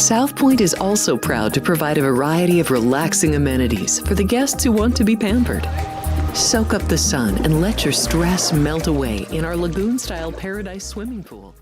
South Point is also proud to provide a variety of relaxing amenities for the guests who want to be pampered. Soak up the sun and let your stress melt away in our lagoon-style paradise swimming pool.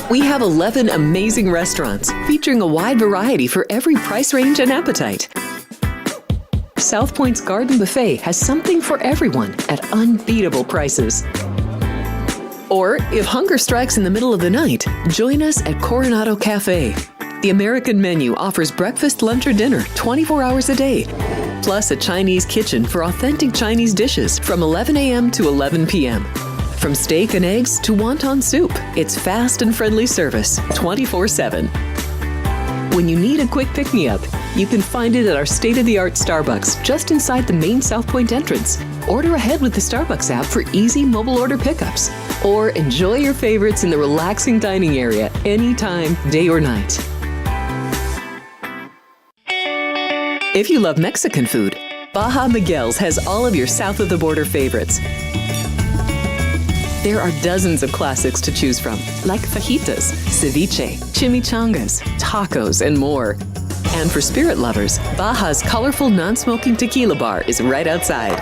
We have 11 amazing restaurants featuring a wide variety for every price range and appetite. South Point's Garden Buffet has something for everyone at unbeatable prices. Or, if hunger strikes in the middle of the night, join us at Coronado Cafe. The American menu offers breakfast, lunch, or dinner 24 hours a day, plus a Chinese kitchen for authentic Chinese dishes from 11 a.m. to 11 p.m. From steak and eggs to wonton soup, it's fast and friendly service 24/7. When you need a quick pick-me-up, you can find it at our state-of-the-art Starbucks just inside the main South Point entrance. Order ahead with the Starbucks app for easy mobile order pickups. Or enjoy your favorites in the relaxing dining area anytime, day or night. If you love Mexican food, Baja Miguel's has all of your south-of-the-border favorites. There are dozens of classics to choose from, like fajitas, ceviche, chimichangas, tacos, and more. And for spirit lovers, Baja's colorful non-smoking tequila bar is right outside.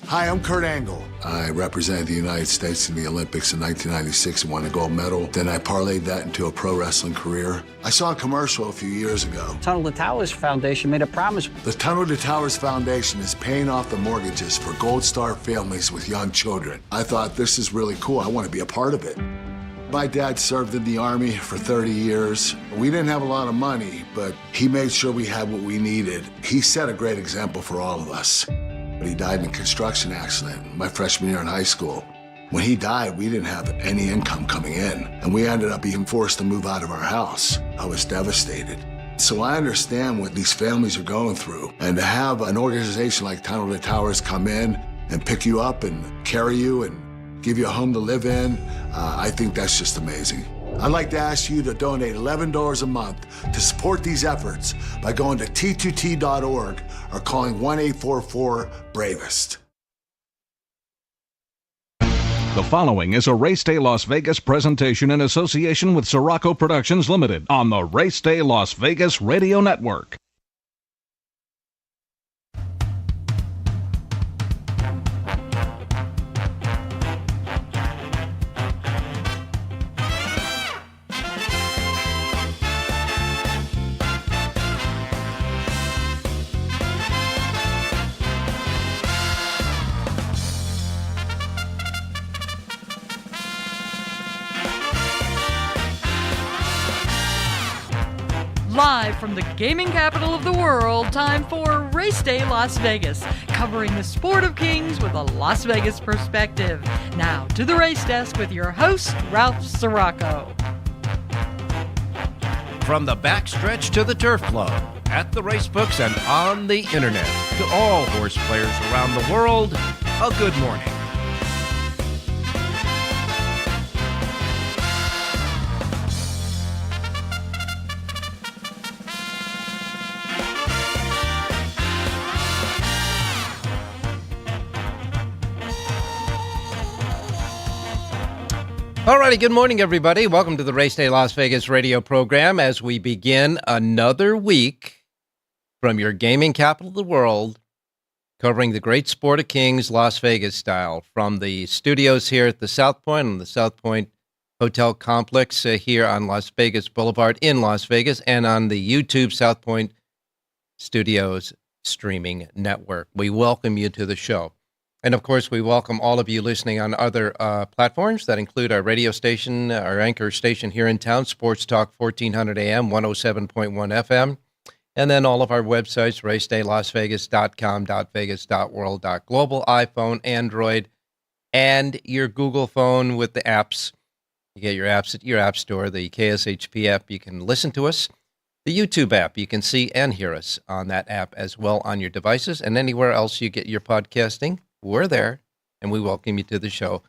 Hi, I'm Kurt Angle. I represented the United States in the Olympics in 1996 and won a gold medal. Then I parlayed that into a pro wrestling career. I saw a commercial a few years ago. Tunnel to Towers Foundation made a promise. The Tunnel to Towers Foundation is paying off the mortgages for Gold Star families with young children. I thought, this is really cool. I want to be a part of it. My dad served in the Army for 30 years. We didn't have a lot of money, but he made sure we had what we needed. He set a great example for all of us. He died in a construction accident my freshman year in high school. When he died, we didn't have any income coming in, and we ended up being forced to move out of our house. I was devastated. So I understand what these families are going through, and to have an organization like Tunnel to Towers come in and pick you up and carry you and give you a home to live in, I think that's just amazing. I'd like to ask you to donate $11 a month to support these efforts by going to t2t.org or calling 1-844-BRAVEST. The following is a Race Day Las Vegas presentation in association with Siraco Productions Limited on the Race Day Las Vegas Radio Network. Live from the gaming capital of the world, time for Race Day Las Vegas, covering the sport of kings with a Las Vegas perspective. Now to the race desk with your host, Ralph Siraco. From the backstretch to the turf club, at the racebooks and on the internet, to all horse players around the world, a good morning. All righty, good morning, everybody. Welcome to the Race Day Las Vegas radio program as we begin another week from your gaming capital of the world, covering the great sport of kings, Las Vegas style, from the studios here at the South Point and the South Point Hotel Complex here on Las Vegas Boulevard in Las Vegas, and on the YouTube South Point Studios streaming network. We welcome you to the show. And, of course, we welcome all of you listening on other platforms that include our radio station, our anchor station here in town, Sports Talk 1400 AM, 107.1 FM, and then all of our websites, racedaylasvegas.com, .vegas.world, .global, iPhone, Android, and your Google phone with the apps. You get your apps at your app store, the KSHP app. You can listen to us. The YouTube app, you can see and hear us on that app as well on your devices, and anywhere else you get your podcasting. We're there, and we welcome you to the show,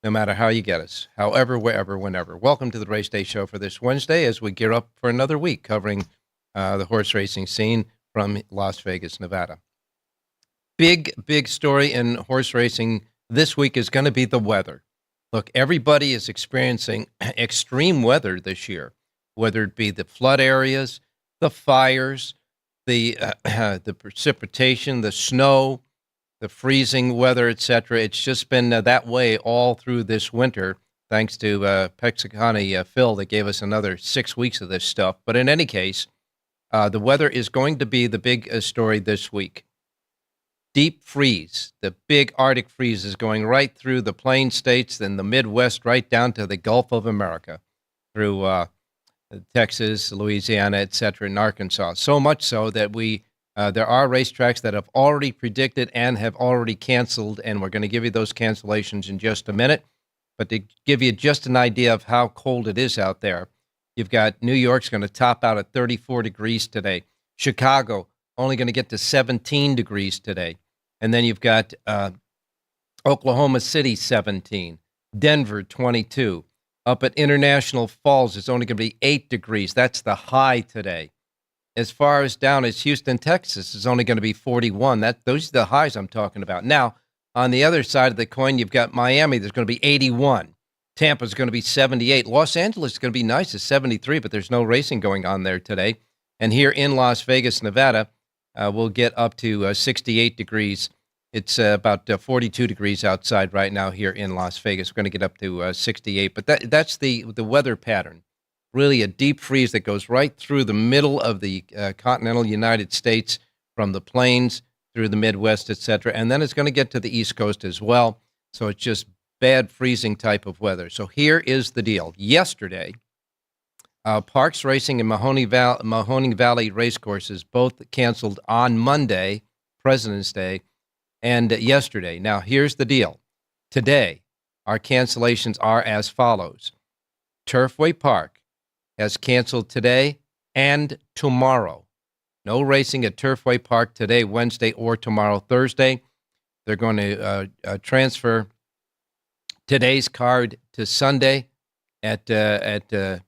no matter how you get us, however, wherever, whenever. Welcome to the Race Day Show for this Wednesday as we gear up for another week covering the horse racing scene from Las Vegas, Nevada. Big story in horse racing this week is going to be the weather. Look, everybody is experiencing extreme weather this year, whether it be the flood areas, the fires, the precipitation, the snow, the freezing weather, etc. It's just been that way all through this winter, thanks to Pexicani Phil that gave us another 6 weeks of this stuff. But in any case, the weather is going to be the big story this week. Deep freeze, the big Arctic freeze is going right through the plain states and the Midwest, right down to the Gulf of America, through Texas, Louisiana, etc., and Arkansas. So much so that there are racetracks that have already predicted and have already canceled, and we're going to give you those cancellations in just a minute. But to give you just an idea of how cold it is out there, you've got New York's going to top out at 34 degrees today. Chicago only going to get to 17 degrees today. And then you've got Oklahoma City, 17. Denver, 22. Up at International Falls, it's only going to be 8 degrees. That's the high today. As far as down as Houston, Texas, is only going to be 41. Those are the highs I'm talking about. Now, on the other side of the coin, you've got Miami. There's going to be 81. Tampa's going to be 78. Los Angeles is going to be nice at 73, but there's no racing going on there today. And here in Las Vegas, Nevada, we'll get up to 68 degrees. It's about 42 degrees outside right now here in Las Vegas. We're going to get up to 68. But that's the weather pattern. Really a deep freeze that goes right through the middle of the continental United States, from the plains through the Midwest, etc. And then it's going to get to the East Coast as well. So it's just bad freezing type of weather. So here is the deal. Yesterday, Parks Racing and Mahoning Valley Racecourses both canceled on Monday, President's Day, and yesterday. Now, here's the deal. Today, our cancellations are as follows. Turfway Park has canceled today and tomorrow. No racing at Turfway Park today, Wednesday, or tomorrow, Thursday. They're going to transfer today's card to Sunday at Turfway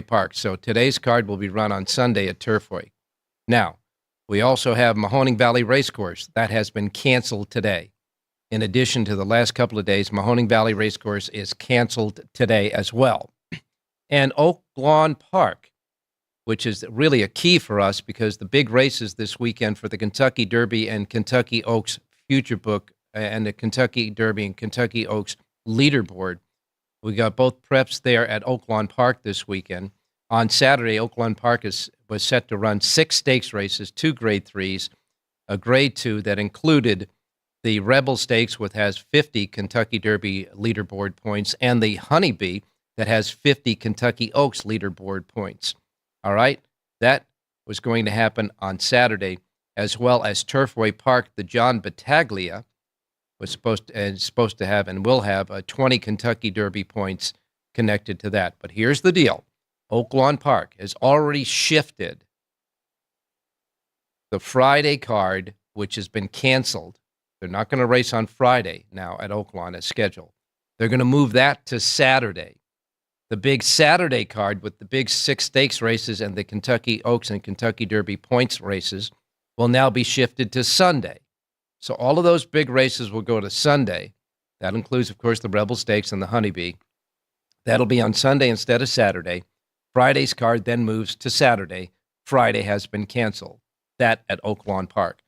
Park. So today's card will be run on Sunday at Turfway. Now, we also have Mahoning Valley Racecourse. That has been canceled today. In addition to the last couple of days, Mahoning Valley Racecourse is canceled today as well. And Oak Lawn Park, which is really a key for us because the big races this weekend for the Kentucky Derby and Kentucky Oaks Future Book and the Kentucky Derby and Kentucky Oaks leaderboard. We got both preps there at Oak Lawn Park this weekend. On Saturday, Oak Lawn Park was set to run 6 stakes races, 2 Grade 3s, a Grade 2 that included the Rebel Stakes, which has 50 Kentucky Derby leaderboard points, and the Honeybee that has 50 Kentucky Oaks leaderboard points. All right? That was going to happen on Saturday, as well as Turfway Park. The John Battaglia was supposed to have and will have 20 Kentucky Derby points connected to that. But here's the deal. Oaklawn Park has already shifted the Friday card, which has been canceled. They're not going to race on Friday now at Oaklawn as scheduled. They're going to move that to Saturday. The big Saturday card with the big 6 stakes races and the Kentucky Oaks and Kentucky Derby points races will now be shifted to Sunday. So all of those big races will go to Sunday. That includes, of course, the Rebel Stakes and the Honeybee. That'll be on Sunday instead of Saturday. Friday's card then moves to Saturday. Friday has been canceled. That at Oaklawn Park.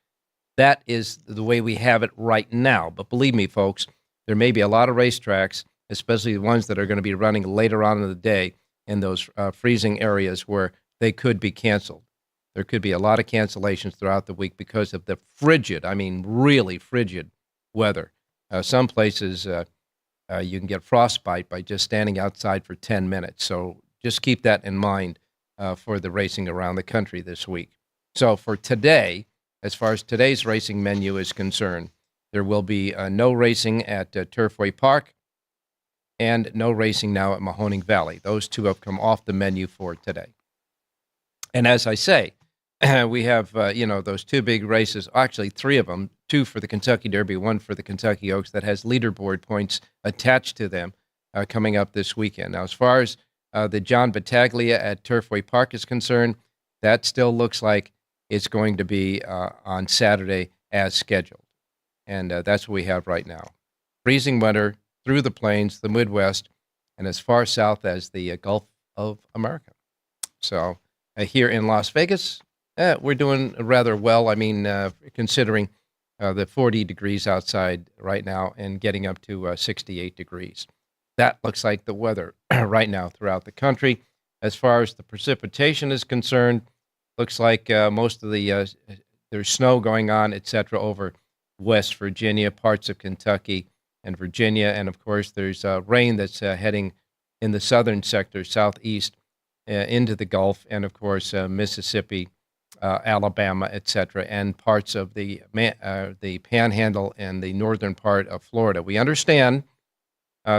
That is the way we have it right now. But believe me, folks, there may be a lot of racetracks, especially the ones that are going to be running later on in the day in those freezing areas where they could be canceled. There could be a lot of cancellations throughout the week because of the frigid, I mean really frigid weather. Some places you can get frostbite by just standing outside for 10 minutes. So just keep that in mind for the racing around the country this week. So for today, as far as today's racing menu is concerned, there will be no racing at Turfway Park and no racing now at Mahoning Valley. Those two have come off the menu for today. And as I say, we have, those 2 big races, actually 3 of them, 2 for the Kentucky Derby, 1 for the Kentucky Oaks that has leaderboard points attached to them coming up this weekend. Now, as far as the John Battaglia at Turfway Park is concerned, that still looks like it's going to be on Saturday as scheduled. And that's what we have right now. Freezing winter through the plains, the Midwest, and as far south as the Gulf of America. So here in Las Vegas, we're doing rather well. I mean, considering the 40 degrees outside right now and getting up to 68 degrees. That looks like the weather right now throughout the country. As far as the precipitation is concerned, looks like most of there's snow going on, etc., over West Virginia, parts of Kentucky and Virginia. And, of course, there's rain that's heading in the southern sector, southeast, into the Gulf, and, of course, Mississippi, Alabama, etc., and parts of the Panhandle and the northern part of Florida. We understand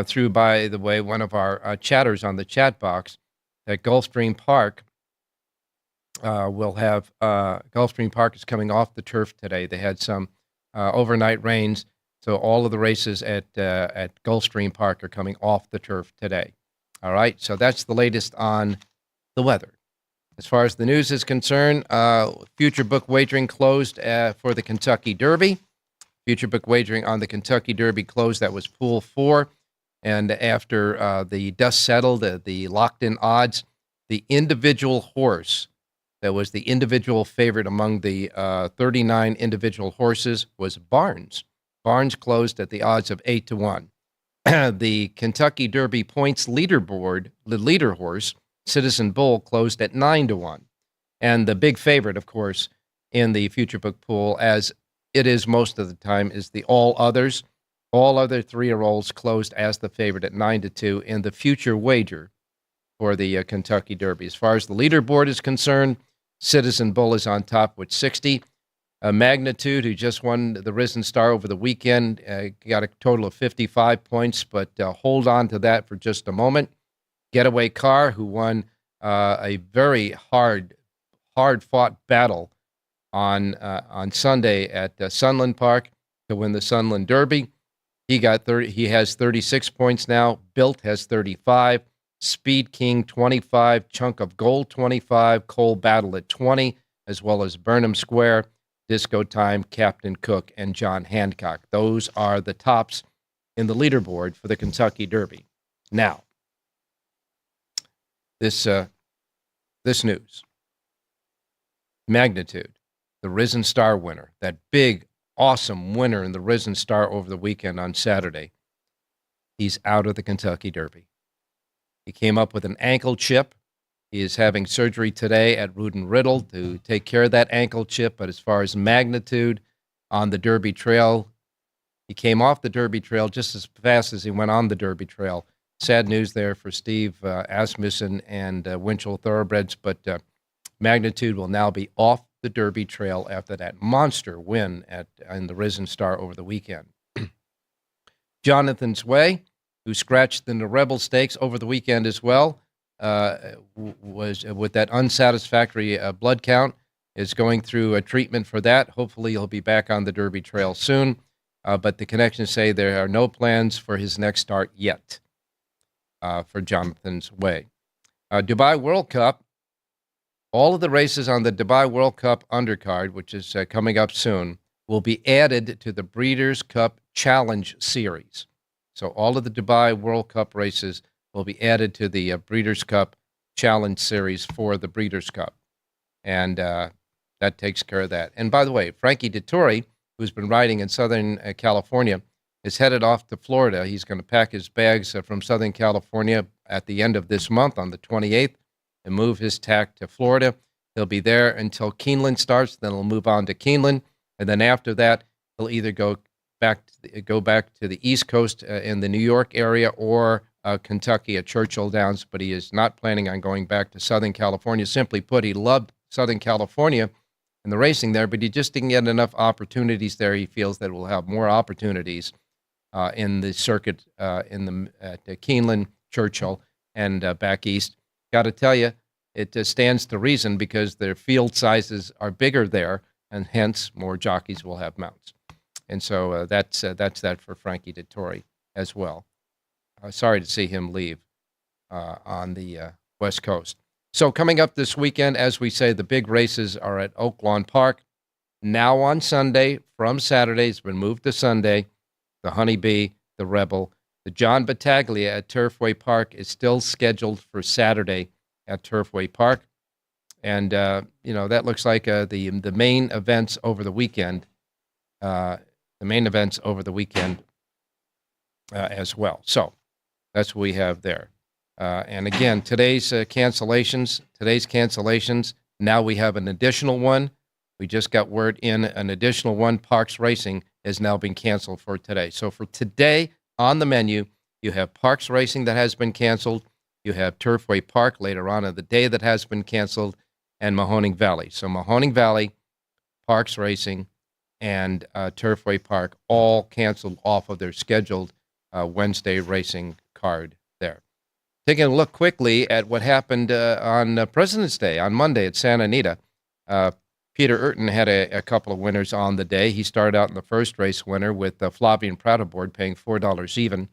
through, by the way, one of our chatters on the chat box that Gulfstream Park will have Gulfstream Park is coming off the turf today. They had some overnight rains, so all of the races at Gulfstream Park are coming off the turf today. All right, so that's the latest on the weather. As far as the news is concerned, future book wagering closed for the Kentucky Derby. Future book wagering on the Kentucky Derby closed. That was Pool 4. And after the dust settled, the locked-in odds, the individual horse that was the individual favorite among the 39 individual horses was Barnes. Barnes closed at the odds of 8-1. The Kentucky Derby points leaderboard, the leader horse, Citizen Bull, closed at 9-1. And the big favorite, of course, in the future book pool, as it is most of the time, is the All Others. All other 3-year-olds closed as the favorite at 9-2 in the future wager for the Kentucky Derby. As far as the leaderboard is concerned, Citizen Bull is on top with 60. Magnitude, who just won the Risen Star over the weekend, got a total of 55 points, but hold on to that for just a moment. Getaway Car, who won a very hard-fought battle on Sunday at Sunland Park to win the Sunland Derby. He has 36 points now. Built has 35. Speed King 25. Chunk of Gold 25. Cole Battle at 20, as well as Burnham Square, Disco Time, Captain Cook, and John Hancock. Those are the tops in the leaderboard for the Kentucky Derby. Now, this news. Magnitude, the Risen Star winner, that big, awesome winner in the Risen Star over the weekend on Saturday, he's out of the Kentucky Derby. He came up with an ankle chip. He is having surgery today at Rood and Riddle to take care of that ankle chip. But as far as magnitude on the Derby Trail, he came off the Derby Trail just as fast as he went on the Derby Trail. sad news there for Steve Asmussen and Winchell Thoroughbreds, but Magnitude will now be off the Derby Trail after that monster win in the Risen Star over the weekend. Jonathan's Way, who scratched in the Rebel Stakes over the weekend as well, was with that unsatisfactory blood count, is going through a treatment for that. Hopefully he'll be back on the Derby Trail soon, but the connections say there are no plans for his next start yet for Jonathan's Way. Dubai World Cup, all of the races on the Dubai World Cup undercard, which is coming up soon, will be added to the Breeders' Cup Challenge Series. So all of the Dubai World Cup races will be added to the Breeders' Cup Challenge Series for the Breeders' Cup. And that takes care of that. And by the way, Frankie Dettori, who's been riding in Southern California, is headed off to Florida. He's going to pack his bags from Southern California at the end of this month on the 28th and move his tack to Florida. He'll be there until Keeneland starts. Then he'll move on to Keeneland. And then after that, he'll either go back to the East Coast in the New York area or Kentucky at Churchill Downs, but he is not planning on going back to Southern California. Simply put, he loved Southern California and the racing there, but he just didn't get enough opportunities there. He feels that we'll have more opportunities in the circuit at Keeneland, Churchill, and back east. Got to tell you, it stands to reason because their field sizes are bigger there, and hence more jockeys will have mounts. And so that's that for Frankie Dettori as well. Sorry to see him leave on the West Coast. So coming up this weekend, as we say, the big races are at Oaklawn Park. Now on Sunday, from Saturday, it's been moved to Sunday. The Honeybee, the Rebel. The John Battaglia at Turfway Park is still scheduled for Saturday at Turfway Park. And, that looks like the main events over the weekend. As well. So that's what we have there. And again, today's cancellations, now we have an additional one. We just got word in an additional one. Parks Racing has now been canceled for today. So for today on the menu, you have Parks Racing that has been canceled. You have Turfway Park later on in the day that has been canceled, and Mahoning Valley. So Mahoning Valley, Parks Racing, and Turfway Park all canceled off of their scheduled Wednesday racing card there. Taking a look quickly at what happened on President's Day, on Monday at Santa Anita. Peter Urton had a couple of winners on the day. He started out in the first race winner with Flavian Pratt aboard, paying $4 even.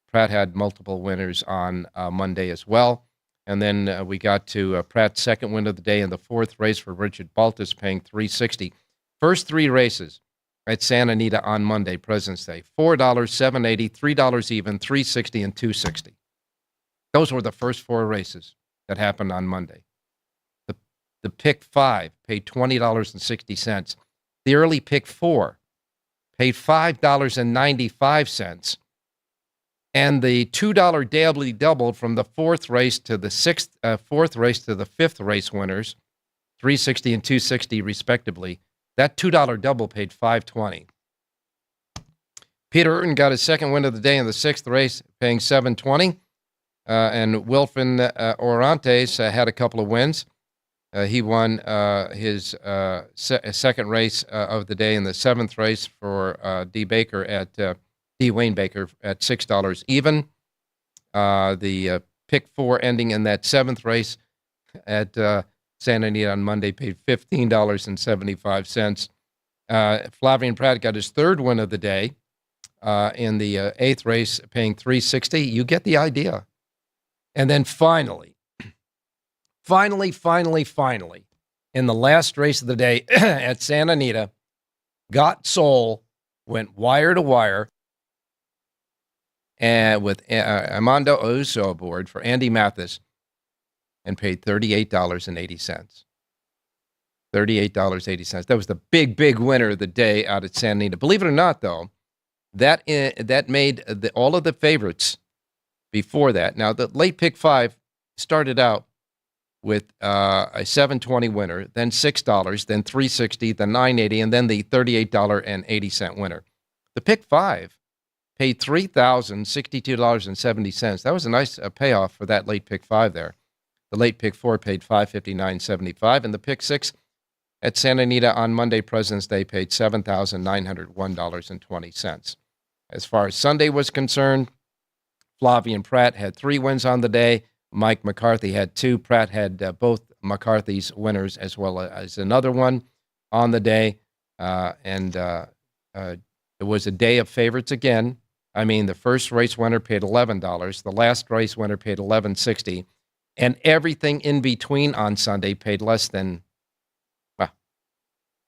Pratt had multiple winners on Monday as well. And then we got to Pratt's second win of the day in the fourth race for Richard Baltus, paying $3.60. First three races at Santa Anita on Monday, President's Day, $4, $7.80, $3 even, $3.60, and $2.60. Those were the first four races that happened on Monday. The pick five paid $20.60. The early pick four paid $5.95. And the $2 daily double from the fourth race to the fifth race winners, $3.60 and $2.60 respectively. That $2 double paid $5.20. Peter Urton got his second win of the day in the sixth race, paying $7.20. And Wilfin Orantes had a couple of wins. He won his second race of the day in the seventh race for D. Wayne Baker at $6 even. The pick four ending in that seventh race at Santa Anita on Monday paid $15.75. Flavian Pratt got his third win of the day in the eighth race, paying $3.60. You get the idea. And then finally, in the last race of the day at Santa Anita, Got Soul went wire to wire and with Armando Oso aboard for Andy Mathis and paid $38.80. $38.80. That was the big winner of the day out at Santa Anita. Believe it or not, though, that made all of the favorites before that. Now, the late pick five started out with a $7.20 winner, then $6, then $3.60, then $9.80, and then the $38.80 winner. The pick five paid $3,062.70. That was a nice payoff for that late pick 5 there. The late pick 4 paid $559.75, and the pick 6 at Santa Anita on Monday, President's Day, paid $7,901.20. As far as Sunday was concerned, Flavian Pratt had 3 wins on the day. Mike McCarthy had 2. Pratt had both McCarthy's winners as well as another one on the day. It was a day of favorites again. I mean, the first race winner paid $11. The last race winner paid $11.60. And everything in between on Sunday paid less than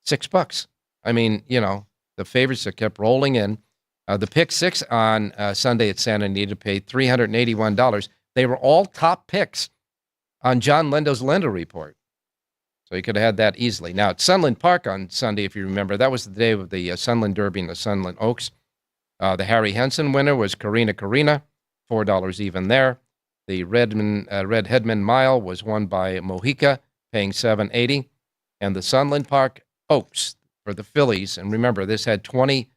$6. I mean, the favorites that kept rolling in. The pick 6 on Sunday at Santa Anita paid $381. They were all top picks on John Lendo's Lendo Report. So you could have had that easily. Now, at Sunland Park on Sunday, if you remember, that was the day of the Sunland Derby and the Sunland Oaks. The Harry Henson winner was Carina, $4 even there. The Red Headman Mile was won by Mojica, paying $7.80. And the Sunland Park Oaks for the fillies, and remember, this had 20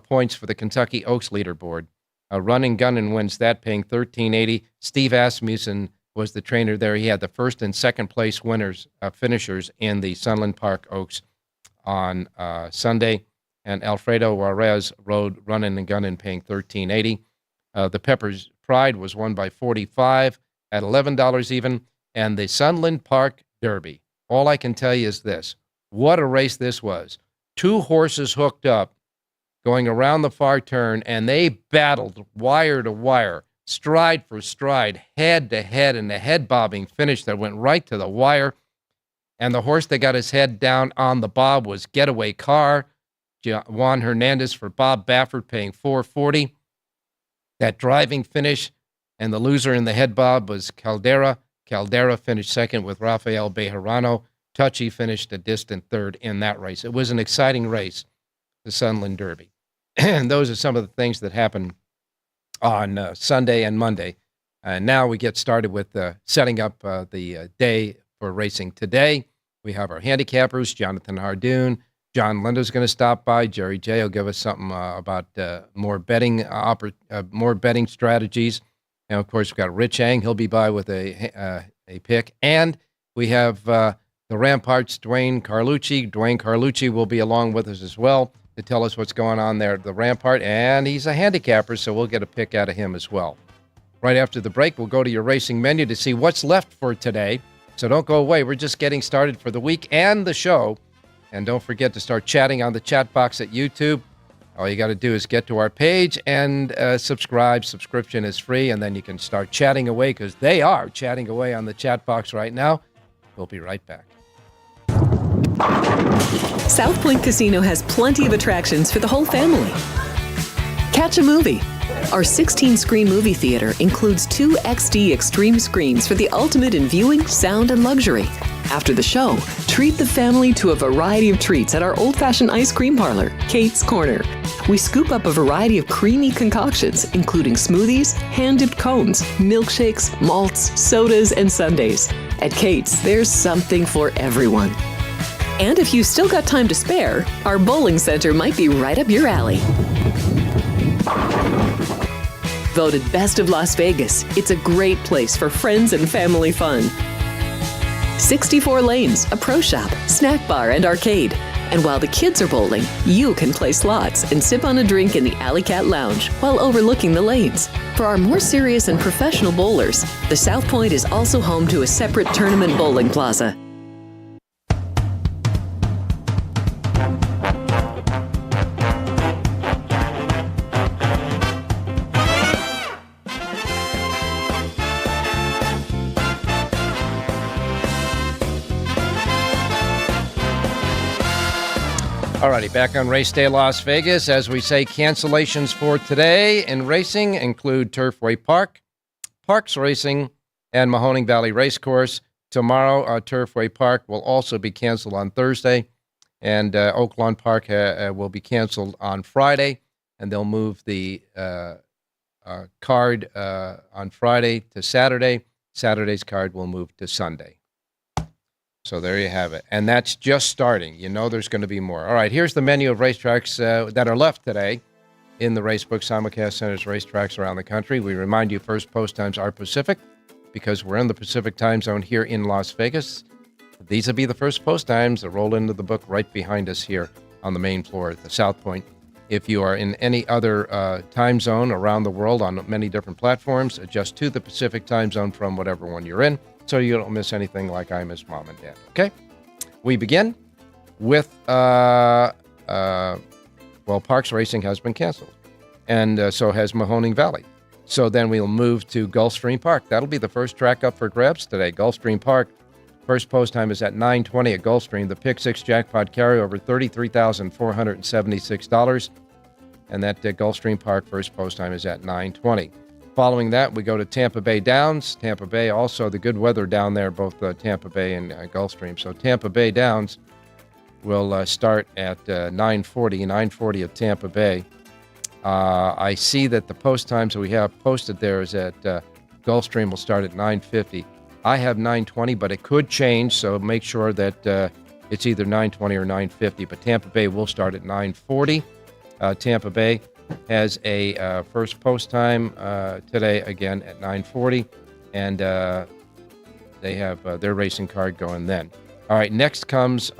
points for the Kentucky Oaks leaderboard. Running Gunn wins that, paying $13.80. Steve Asmussen was the trainer there. He had the first and second place finishers in the Sunland Park Oaks on Sunday. And Alfredo Juarez rode Running and Gunn, paying $13.80. The Pepper's Pride was won by 45 at $11 even. And the Sunland Park Derby. All I can tell you is this. What a race this was. 2 horses hooked up, going around the far turn, and they battled wire to wire, stride for stride, head to head, in a head-bobbing finish that went right to the wire. And the horse that got his head down on the bob was Getaway Car, Juan Hernandez for Bob Baffert, paying $4.40. That driving finish, and the loser in the head bob was Caldera. Caldera finished second with Rafael Bejarano. Touchy finished a distant third in that race. It was an exciting race, the Sunland Derby. And those are some of the things that happened on Sunday and Monday. Now we get started with setting up the day for racing today. We have our handicappers, Jonathan Hardoon. John Lendo's going to stop by. Jerry J will give us something about more betting strategies. And, of course, we've got Rich Ang. He'll be by with a pick. And we have the Ramparts, Dwayne Carlucci. Dwayne Carlucci will be along with us as well to tell us what's going on there at the Rampart. And he's a handicapper, so we'll get a pick out of him as well. Right after the break, we'll go to your racing menu to see what's left for today. So don't go away. We're just getting started for the week and the show. And don't forget to start chatting on the chat box at YouTube. All you got to do is get to our page and subscribe. Subscription is free, and then you can start chatting away, because they are chatting away on the chat box right now. We'll be right back. South Point Casino has plenty of attractions for the whole family. Catch a movie. Our 16-screen movie theater includes 2 XD Extreme screens for the ultimate in viewing, sound, and luxury. After the show, treat the family to a variety of treats at our old-fashioned ice cream parlor, Kate's Corner. We scoop up a variety of creamy concoctions, including smoothies, hand-dipped cones, milkshakes, malts, sodas, and sundaes. At Kate's, there's something for everyone. And if you've still got time to spare, our bowling center might be right up your alley. Voted Best of Las Vegas, it's a great place for friends and family fun. 64 lanes, a pro shop, snack bar, and arcade. And while the kids are bowling, you can play slots and sip on a drink in the Alley Cat Lounge while overlooking the lanes. For our more serious and professional bowlers, the South Point is also home to a separate tournament bowling plaza. Alrighty, back on Race Day Las Vegas. As we say, cancellations for today in racing include Turfway Park, Parks Racing, and Mahoning Valley Racecourse. Tomorrow, Turfway Park will also be canceled on Thursday, and Oaklawn Park will be canceled on Friday, and they'll move the card on Friday to Saturday. Saturday's card will move to Sunday. So there you have it. And that's just starting. You know there's going to be more. All right, here's the menu of racetracks that are left today. in the Racebook Simulcast Center's racetracks around the country. We remind you first post times are Pacific because we're in the Pacific time zone here in Las Vegas. These will be the first post times that roll into the book right behind us here on the main floor at the South Point. If you are in any other time zone around the world on many different platforms, adjust to the Pacific time zone from whatever one you're in so you don't miss anything like I miss Mom and Dad. Okay? We begin with, Parks Racing has been canceled, and so has Mahoning Valley. So then we'll move to Gulfstream Park. That'll be the first track up for grabs today. Gulfstream Park, first post time is at 9:20 at Gulfstream. The Pick 6 jackpot carryover, $33,476. And that Gulfstream Park first post time is at 9:20. Following that, we go to Tampa Bay Downs. Tampa Bay, also the good weather down there, both Tampa Bay and Gulfstream. So Tampa Bay Downs will start at 9:40 at Tampa Bay. I see that the post times that we have posted there is that Gulfstream will start at 9:50. I have 9:20, but it could change, so make sure that it's either 9:20 or 9:50. But Tampa Bay will start at 9:40. Tampa Bay has a first post time today, again, at 9:40, and they have their racing card going then. All right, next comes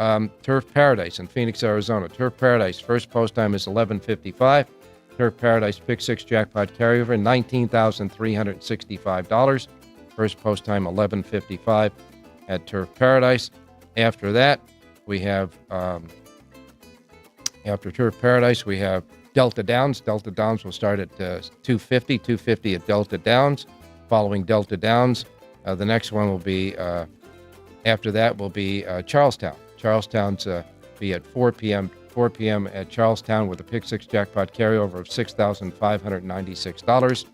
Turf Paradise in Phoenix, Arizona. Turf Paradise, first post time is 11:55. Turf Paradise Pick 6 jackpot carryover, $19,365. First post time, 11:55 at Turf Paradise. After that, we have, after Turf Paradise, we have Delta Downs. Delta Downs will start at 250 at Delta Downs. Following Delta Downs, the next one will be, after that will be Charlestown. Charlestown's be at 4 p.m. At Charlestown with a Pick 6 jackpot carryover of $6,596.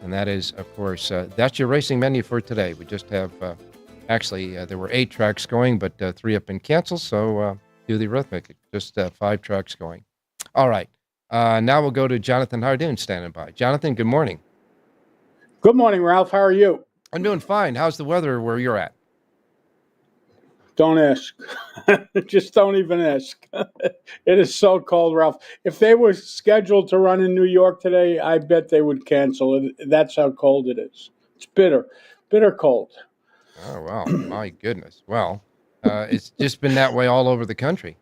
And that is, of course, that's your racing menu for today. We just have, there were 8 tracks going, but 3 have been canceled, so do the arithmetic. Just 5 tracks going. All right. Now we'll go to Jonathan Hardoon standing by. Jonathan, good morning. Good morning, Ralph. How are you? I'm doing fine. How's the weather where you're at? Don't ask. Just don't even ask. It is so cold, Ralph. If they were scheduled to run in New York today, I bet they would cancel it. That's how cold it is. It's bitter cold. Oh, wow. My goodness. Well, it's just been that way all over the country.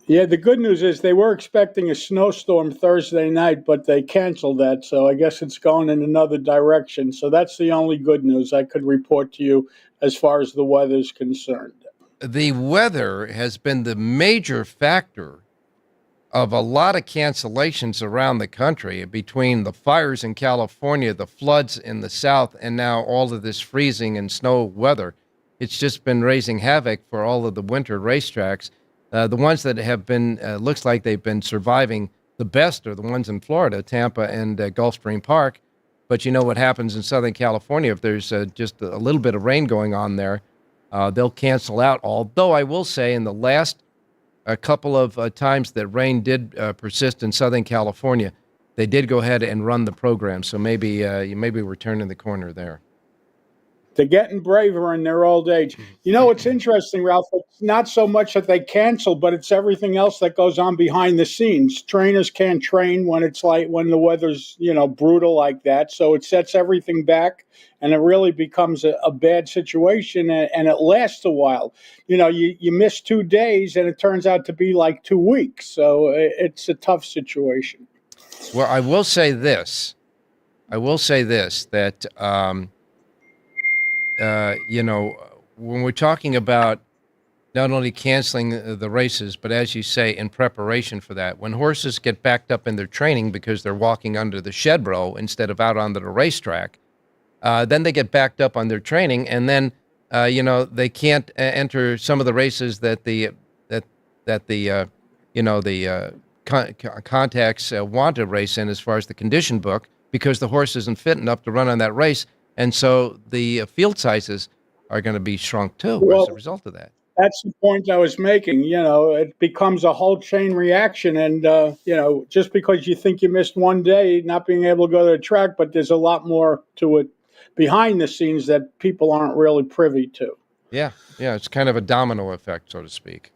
Yeah, the good news is they were expecting a snowstorm Thursday night, but they canceled that. So I guess it's going in another direction. So that's the only good news I could report to you as far as the weather is concerned. The weather has been the major factor of a lot of cancellations around the country, between the fires in California, the floods in the South, and now all of this freezing and snow weather. It's just been raising havoc for all of the winter racetracks. The ones that have been, looks like they've been surviving the best are the ones in Florida, Tampa and Gulfstream Park. But you know what happens in Southern California, if there's just a little bit of rain going on there, they'll cancel out. Although I will say in the last couple of times that rain did persist in Southern California, they did go ahead and run the program. So maybe we're turning the corner there. They're getting braver in their old age. You know, what's interesting, Ralph, it's not so much that they cancel, but it's everything else that goes on behind the scenes. Trainers can't train when the weather's, brutal like that. So it sets everything back, and it really becomes a bad situation, and it lasts a while. You miss 2 days, and it turns out to be like 2 weeks. So it's a tough situation. Well, I will say this, that, when we're talking about not only canceling the races, but as you say, in preparation for that, when horses get backed up in their training because they're walking under the shed row instead of out onto the racetrack, then they get backed up on their training, and then they can't enter some of the races that the contacts want to race in as far as the condition book, because the horse isn't fit enough to run on that race. And so the field sizes are going to be shrunk too as a result of that. That's the point I was making. It becomes a whole chain reaction. And, just because you think you missed 1 day, not being able to go to the track, but there's a lot more to it behind the scenes that people aren't really privy to. Yeah. It's kind of a domino effect, so to speak.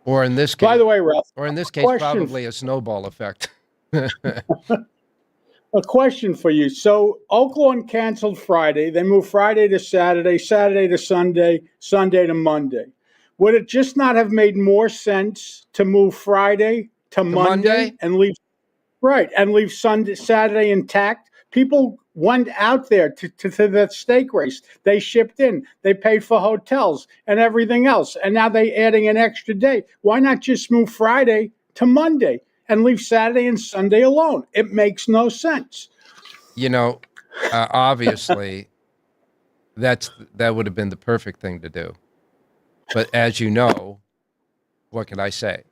Or in this case, by the way, Ralph, probably a snowball effect. A question for you. So Oakland canceled Friday. They moved Friday to Saturday, Saturday to Sunday, Sunday to Monday. Would it just not have made more sense to move Friday to Monday and leave Sunday, Saturday intact? People went out there to that steak race. They shipped in. They paid for hotels and everything else. And now they're adding an extra day. Why not just move Friday to Monday and leave Saturday and Sunday alone? It makes no sense. Obviously, that would have been the perfect thing to do. But as you know, what can I say?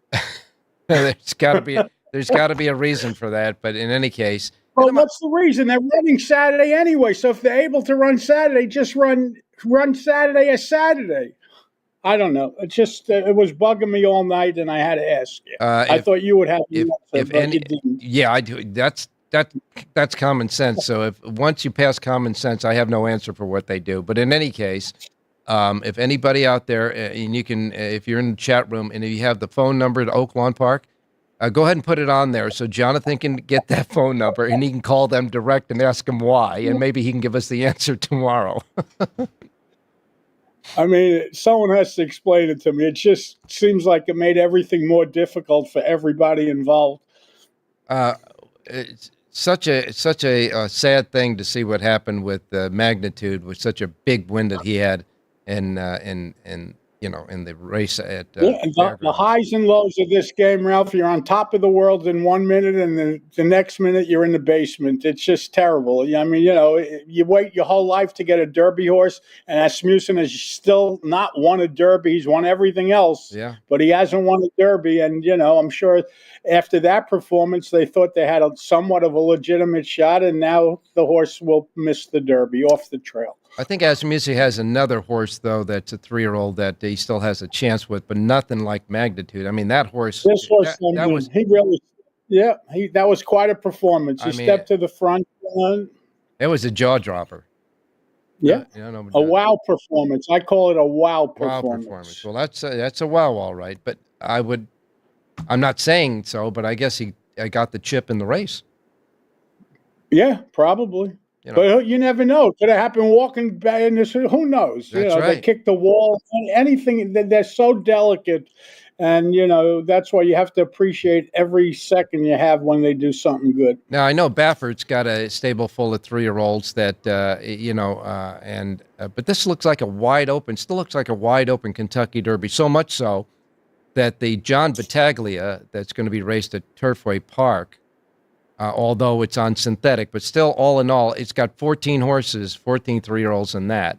There's got to be a reason for that. But in any case, well, what's the reason? They're running Saturday anyway. So if they're able to run Saturday, just run Saturday as Saturday. I don't know. It just it was bugging me all night, and I had to ask you. I thought you would have the answer, but you didn't. Yeah, I do. That's common sense. So if once you pass common sense, I have no answer for what they do. But in any case, if anybody out there, and you can, if you're in the chat room and if you have the phone number to Oak Lawn Park, go ahead and put it on there so Jonathan can get that phone number and he can call them direct and ask them why, and maybe he can give us the answer tomorrow. I mean, someone has to explain it to me. It just seems like it made everything more difficult for everybody involved. It's such a sad thing to see what happened with Magnitude, with such a big win that he had in the race at the highs and lows of this game, Ralph. You're on top of the world in 1 minute, and then the next minute you're in the basement. It's just terrible. I mean, you wait your whole life to get a Derby horse, and Asmussen has still not won a Derby. He's won everything else, but he hasn't won a Derby. And I'm sure after that performance, they thought they had somewhat of a legitimate shot, and now the horse will miss the Derby off the trail. I think Asmussen has another horse, though, that's a 3-year-old that he still has a chance with, but nothing like Magnitude. I mean, that horse. This horse, that was quite a performance. He stepped to the front. It was a jaw dropper. Yeah, a wow performance. I call it a wow performance. Well, that's a wow, all right. But I'm not saying so, but I guess I got the chip in the race. Yeah, probably. But you never know. It could have happened walking back in this. Who knows? That's right. They kick the wall. Anything. They're so delicate, and that's why you have to appreciate every second you have when they do something good. Now I know Baffert's got a stable full of 3-year-olds that but this looks like still looks like a wide open Kentucky Derby. So much so that the John Battaglia that's going to be raced at Turfway Park. Although it's on synthetic, but still, all in all, it's got 14 horses, 14 3-year-olds in that.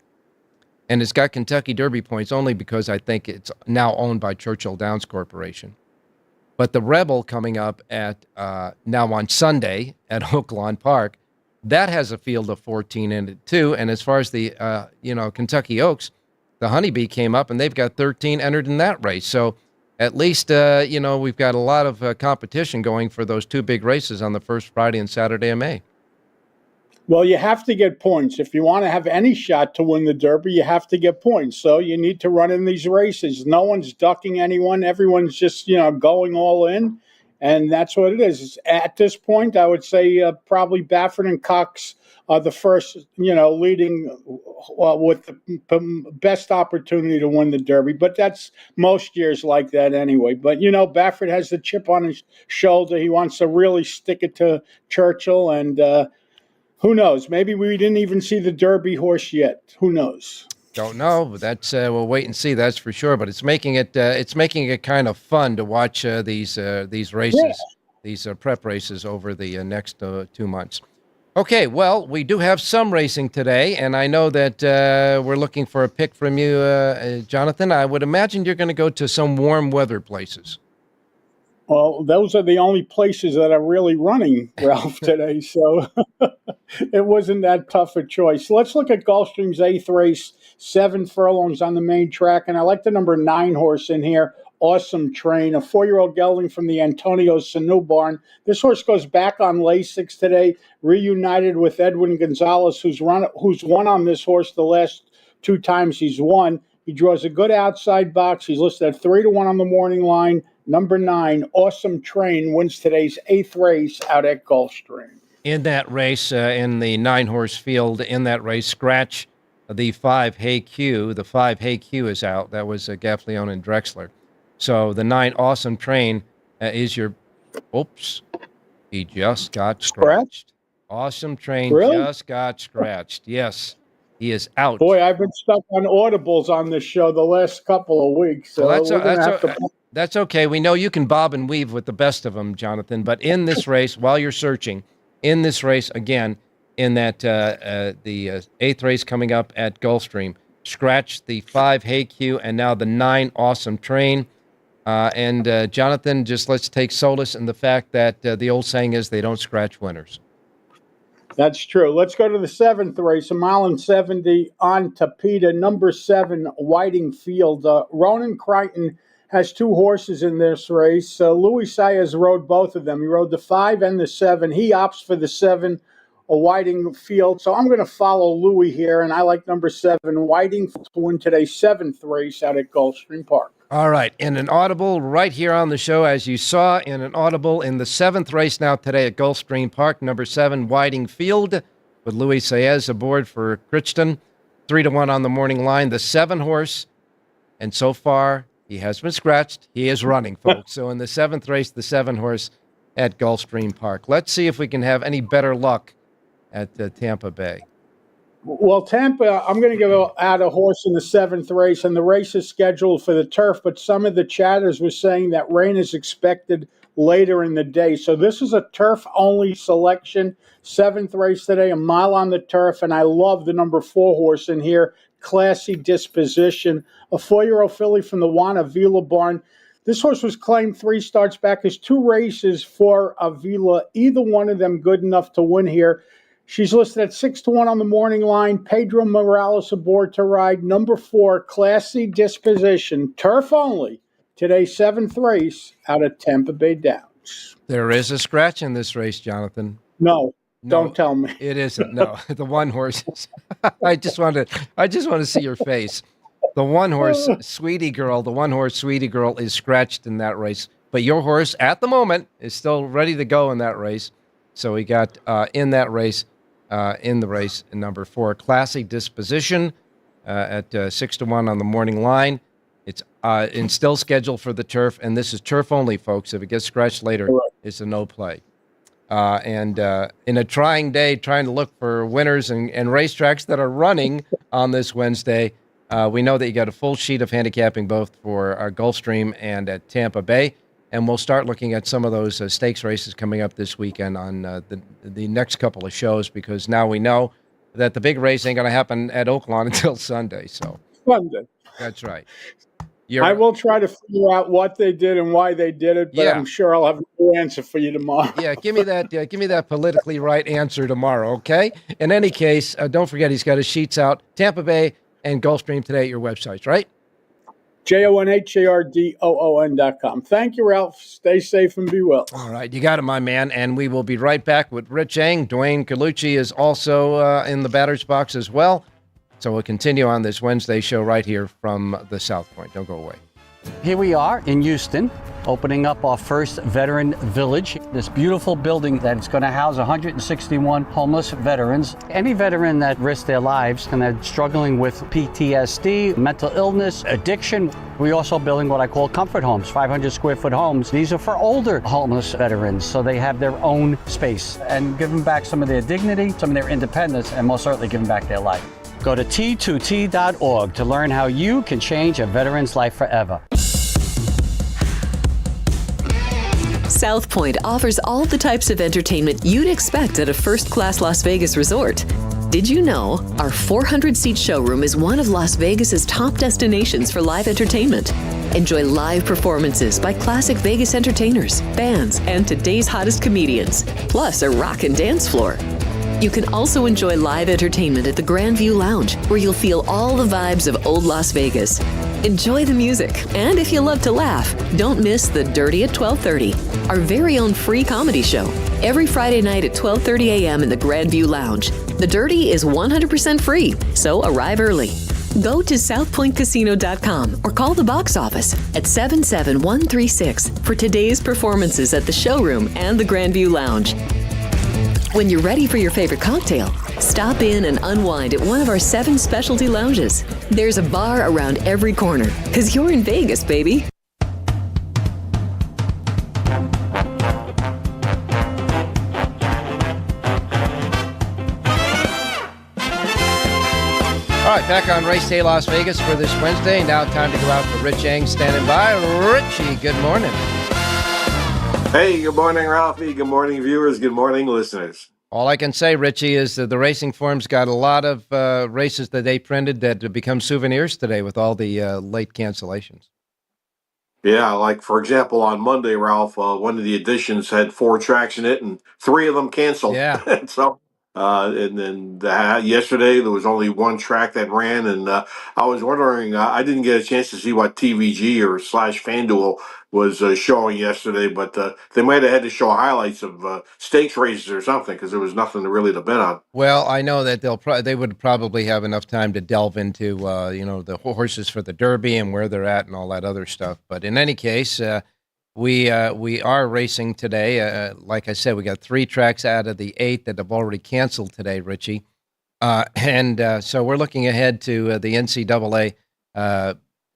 And it's got Kentucky Derby points only because I think it's now owned by Churchill Downs Corporation. But the Rebel coming up at now on Sunday at Oak Lawn Park, that has a field of 14 in it too. And as far as the Kentucky Oaks, the Honeybee came up and they've got 13 entered in that race. So at least, we've got a lot of competition going for those two big races on the first Friday and Saturday of May. Well, you have to get points. If you want to have any shot to win the Derby, you have to get points. So you need to run in these races. No one's ducking anyone. Everyone's just, going all in. And that's what it is. At this point, I would say probably Baffert and Cox are the first, leading with the best opportunity to win the Derby. But that's most years like that anyway. But, Baffert has the chip on his shoulder. He wants to really stick it to Churchill. And who knows? Maybe we didn't even see the Derby horse yet. Who knows? Don't know, but that's we'll wait and see. That's for sure. But it's making it kind of fun to watch these races, these prep races over the next 2 months. Okay, well, we do have some racing today, and I know that we're looking for a pick from you, Jonathan. I would imagine you're going to go to some warm weather places. Well, those are the only places that are really running, Ralph, today. So it wasn't that tough a choice. Let's look at Gulfstream's 8th race, 7 furlongs on the main track. And I like the number 9 horse in here, Awesome Train, a 4-year-old gelding from the Antonio Sanu barn. This horse goes back on Lasix today, reunited with Edwin Gonzalez, who's won on this horse the last 2 times he's won. He draws a good outside box. He's listed at 3-1 on the morning line, Number 9, Awesome Train, wins today's 8th race out at Gulfstream. In that race, in the 9-horse field, in that race, scratch the 5 Hey Q. The 5 Hey Q is out. That was Gaffleone and Drexler. So the 9 Awesome Train is your... Oops. He just got scratched. Awesome Train just got scratched. Yes. He is out. Boy, I've been stuck on audibles on this show the last couple of weeks. So well, that's okay. We know you can bob and weave with the best of them, Jonathan. But in this race, while you're searching, in this race, again, in that the 8th race coming up at Gulfstream, scratch the 5 Hey Q and now the 9 Awesome Train. And Jonathan, just let's take solace in the fact that the old saying is they don't scratch winners. That's true. Let's go to the 7th race, 1:70 on Tapeta. Number 7, Whiting Field. Ronan Crichton has 2 horses in this race. Louis Saez rode both of them. He rode the 5 and the 7. He opts for the 7, Whiting Field. So I'm going to follow Louis here, and I like number 7, Whiting, to win today's 7th race out at Gulfstream Park. All right. In an audible right here on the show, as you saw, in an audible in the 7th race now today at Gulfstream Park, number 7, Whiting Field, with Louis Saez aboard for Crichton. 3-1 on the morning line. The 7 horse, and so far he has been scratched. He is running, folks. So in the 7th race, the 7 horse at Gulfstream Park. Let's see if we can have any better luck at Tampa Bay. Well, Tampa, I'm going to go out a horse in the 7th race, and the race is scheduled for the turf, but some of the chatters were saying that rain is expected later in the day. So this is a turf-only selection. 7th race today, a mile on the turf, and I love the number 4 horse in here, Classy Disposition, a 4-year-old filly from the Juan Avila barn. This horse was claimed 3 starts back. There's 2 races for Avila, either one of them good enough to win here. She's listed at 6-1 on the morning line. Pedro Morales aboard to ride. Number 4, Classy Disposition, turf only. Today's 7th race out of Tampa Bay Downs. There is a scratch in this race, Jonathan. No, don't tell me. It isn't. No, the 1 horse. I just want to see your face. The 1 horse, Sweetie Girl. The 1 horse, Sweetie Girl, is scratched in that race. But your horse, at the moment, is still ready to go in that race. So we got in that race. In the race, number 4, Classy Disposition, at 6-1 on the morning line. It's still scheduled for the turf, and this is turf only, folks. If it gets scratched later, it's a no play. And in a trying day, trying to look for winners and racetracks that are running on this Wednesday, we know that you got a full sheet of handicapping both for Gulfstream and at Tampa Bay. And we'll start looking at some of those stakes races coming up this weekend on the next couple of shows, because now we know that the big race ain't going to happen at Oaklawn until Sunday. So Sunday. That's right. I will try to figure out what they did and why they did it, but I'm sure I'll have no answer for you tomorrow. Yeah, give me that politically right answer tomorrow, okay? In any case, don't forget he's got his sheets out, Tampa Bay and Gulfstream today at your websites, right? JONHARDOON.com. Thank you, Ralph. Stay safe and be well. All right, you got it, my man. And we will be right back with Rich Eng. Dwayne Colucci is also in the batter's box as well. So we'll continue on this Wednesday show right here from the South Point. Don't go away. Here we are in Houston, opening up our first veteran village. This beautiful building that's going to house 161 homeless veterans. Any veteran that risks their lives and are struggling with PTSD, mental illness, addiction. We're also building what I call comfort homes, 500 square foot homes. These are for older homeless veterans, so they have their own space and give them back some of their dignity, some of their independence, and most certainly give them back their life. Go to T2T.org to learn how you can change a veteran's life forever. South Point offers all the types of entertainment you'd expect at a first-class Las Vegas resort. Did you know our 400-seat showroom is one of Las Vegas's top destinations for live entertainment? Enjoy live performances by classic Vegas entertainers, bands, and today's hottest comedians, plus a rockin' dance floor. You can also enjoy live entertainment at the Grand View Lounge, where you'll feel all the vibes of old Las Vegas. Enjoy the music, and if you love to laugh, don't miss The Dirty at 12:30, our very own free comedy show. Every Friday night at 12:30 a.m. in the Grand View Lounge. The Dirty is 100% free, so arrive early. Go to southpointcasino.com or call the box office at 77136 for today's performances at the showroom and the Grandview Lounge. When you're ready for your favorite cocktail, stop in and unwind at one of our 7 specialty lounges. There's a bar around every corner, because you're in Vegas, baby. All right, back on Race Day Las Vegas for this Wednesday. Now time to go out to Rich Eng standing by. Richie, good morning. Hey, good morning, Ralphie. Good morning, viewers. Good morning, listeners. All I can say, Richie, is that the racing form's got a lot of races that they printed that have become souvenirs today with all the late cancellations. Yeah, like, for example, on Monday, Ralph, one of the editions had 4 tracks in it, and 3 of them canceled. Yeah. So, and then yesterday, there was only 1 track that ran, and I was wondering, I didn't get a chance to see what TVG or / FanDuel was showing yesterday, but they might have had to show highlights of stakes races or something, because there was nothing really to bet on. Well, I know that they would probably have enough time to delve into the horses for the Derby and where they're at and all that other stuff. But in any case, we are racing today. Like I said, we got 3 tracks out of the 8 that have already canceled today, Richie, and so we're looking ahead to the NCAA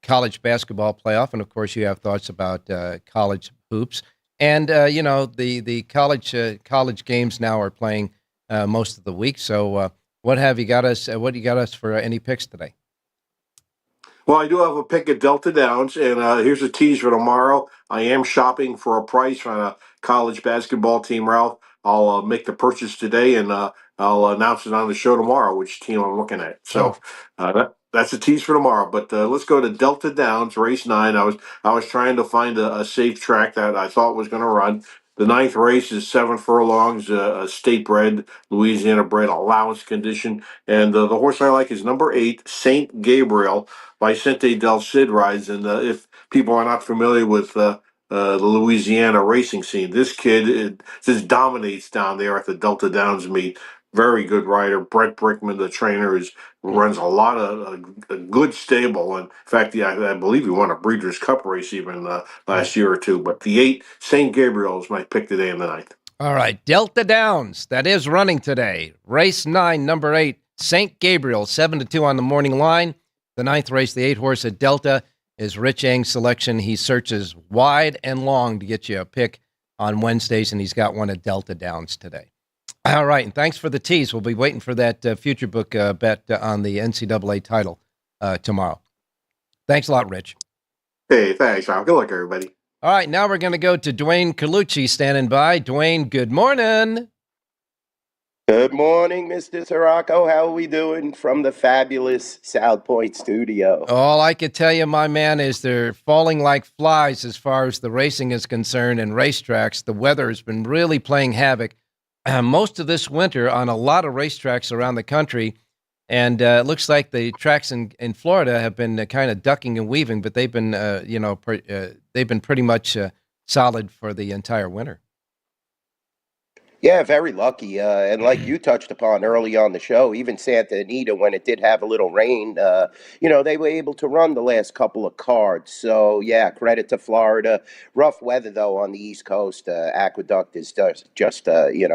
college basketball playoff, and of course, you have thoughts about college hoops, and the college games now are playing most of the week. So, what have you got us? What do you got us for any picks today? Well, I do have a pick at Delta Downs, and here's a tease for tomorrow. I am shopping for a price on a college basketball team, Ralph. I'll make the purchase today, and I'll announce it on the show tomorrow, which team I'm looking at. So that's a tease for tomorrow. But let's go to Delta Downs, race 9. I was trying to find a safe track that I thought was going to run. The 9th race is 7 furlongs, a state-bred, Louisiana-bred allowance condition. And the horse I like is number 8, St. Gabriel, Vicente del Cid rides. And if people are not familiar with the Louisiana racing scene, this kid just dominates down there at the Delta Downs meet. Very good rider. Brett Brickman, the trainer, runs a lot of a good stable. In fact, I believe he won a Breeders' Cup race even last year or two. But the 8, St. Gabriel, is my pick today in the 9th. All right, Delta Downs, that is running today. Race 9, number 8, St. Gabriel, 7-2 on the morning line. The 9th race, the 8 horse at Delta, is Rich Eng's selection. He searches wide and long to get you a pick on Wednesdays, and he's got one at Delta Downs today. All right, and thanks for the tease. We'll be waiting for that future book bet on the NCAA title tomorrow. Thanks a lot, Rich. Hey, thanks, Rob. Good luck, everybody. All right, now we're going to go to Dwayne Colucci standing by. Dwayne, good morning. Good morning, Mr. Siraco. How are we doing from the fabulous South Point studio? All I could tell you, my man, is they're falling like flies as far as the racing is concerned and racetracks. The weather has been really playing havoc most of this winter on a lot of racetracks around the country. And it looks like the tracks in Florida have been kind of ducking and weaving, but they've been, they've been pretty much solid for the entire winter. Yeah, very lucky. And like you touched upon early on the show, even Santa Anita, when it did have a little rain, they were able to run the last couple of cards. So, yeah, credit to Florida. Rough weather, though, on the East Coast. Aqueduct is just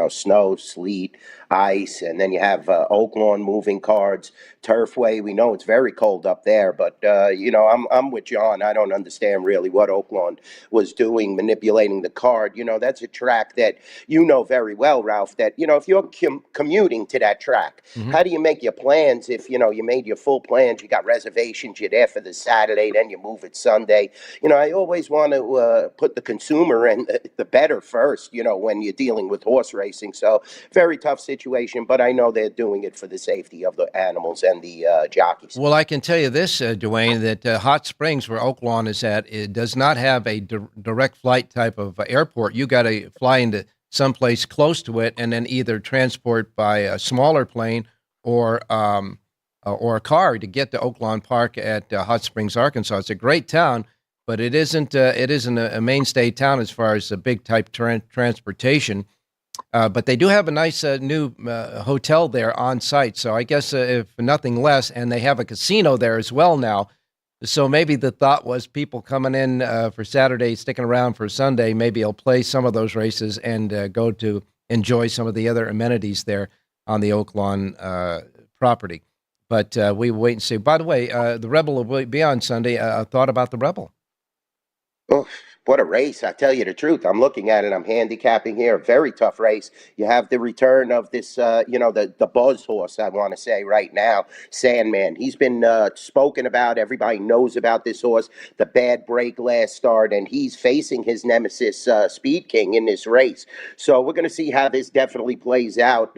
snow, sleet, ice. And then you have Oaklawn moving cards, Turfway. We know it's very cold up there. But, I'm with John. I don't understand really what Oaklawn was doing, manipulating the card. That's a track that very well, Ralph, that, if you're commuting to that track, how do you make your plans if, you made your full plans, you got reservations, you're there for the Saturday, then you move it Sunday. I always want to put the consumer and the bettor first, when you're dealing with horse racing. So very tough situation, but I know they're doing it for the safety of the animals and the jockeys. Well, I can tell you this, Dwayne, that Hot Springs, where Oaklawn is at, it does not have a direct flight type of airport. You got to fly into someplace close to it, and then either transport by a smaller plane or a car to get to Oaklawn Park at Hot Springs, Arkansas. It's a great town, but it isn't a mainstay town as far as a big type transportation. But they do have a nice new hotel there on site. So I guess if nothing less, and they have a casino there as well now. So maybe the thought was people coming in for Saturday, sticking around for Sunday, maybe he'll play some of those races and go to enjoy some of the other amenities there on the Oaklawn property. But we wait and see. By the way, the Rebel will be on Sunday. Thought about the Rebel? Oh, what a race. I tell you the truth. I'm looking at it. I'm handicapping here. A very tough race. You have the return of this, the buzz horse, I want to say right now, Sandman. He's been spoken about. Everybody knows about this horse. The bad break last start, and he's facing his nemesis, Speed King, in this race. So we're going to see how this definitely plays out.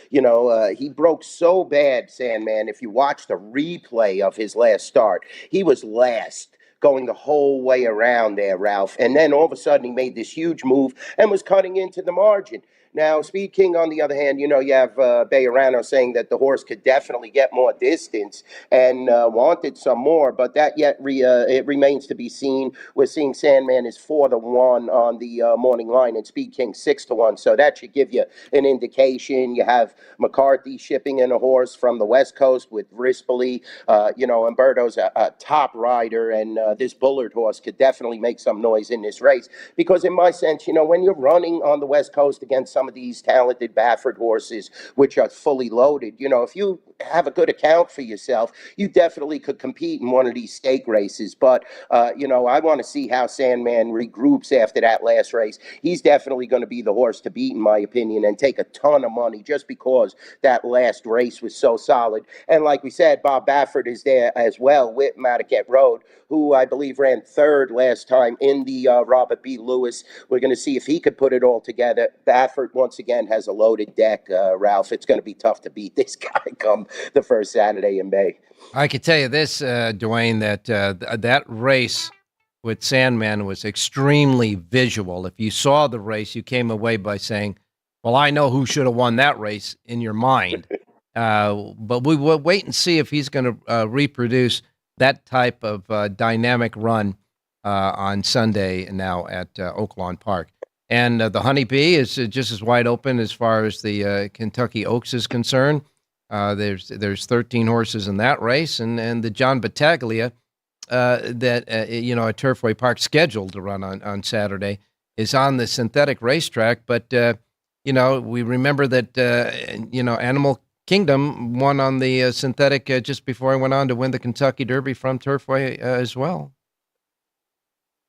He broke so bad, Sandman. If you watch the replay of his last start, he was last, going the whole way around there, Ralph. And then all of a sudden he made this huge move and was cutting into the margin. Now, Speed King, on the other hand, you have Bejarano saying that the horse could definitely get more distance and wanted some more, but that yet it remains to be seen. We're seeing Sandman is 4-1 on the morning line and Speed King 6-1, so that should give you an indication. You have McCarthy shipping in a horse from the West Coast with Rispoli. Umberto's a top rider, and this Bullard horse could definitely make some noise in this race because, in my sense, when you're running on the West Coast against some of these talented Baffert horses, which are fully loaded, if you have a good account for yourself, you definitely could compete in one of these stake races. But, I want to see how Sandman regroups after that last race. He's definitely going to be the horse to beat, in my opinion, and take a ton of money just because that last race was so solid. And like we said, Bob Baffert is there as well with Matticat Road, who I believe ran third last time in the Robert B. Lewis. We're going to see if he could put it all together. Baffert, once again, has a loaded deck, Ralph. It's going to be tough to beat this guy come the first Saturday in May. I can tell you this, Dwayne, that that race with Sandman was extremely visual. If you saw the race, you came away by saying, well, I know who should have won that race in your mind. But we will wait and see if he's going to reproduce that type of dynamic run on Sunday now at Oaklawn Park. And the Honeybee is just as wide open as far as the Kentucky Oaks is concerned. There's 13 horses in that race, and the John Battaglia that at Turfway Park scheduled to run on Saturday is on the synthetic racetrack. But we remember that Animal Kingdom won on the synthetic just before I went on to win the Kentucky Derby from Turfway as well.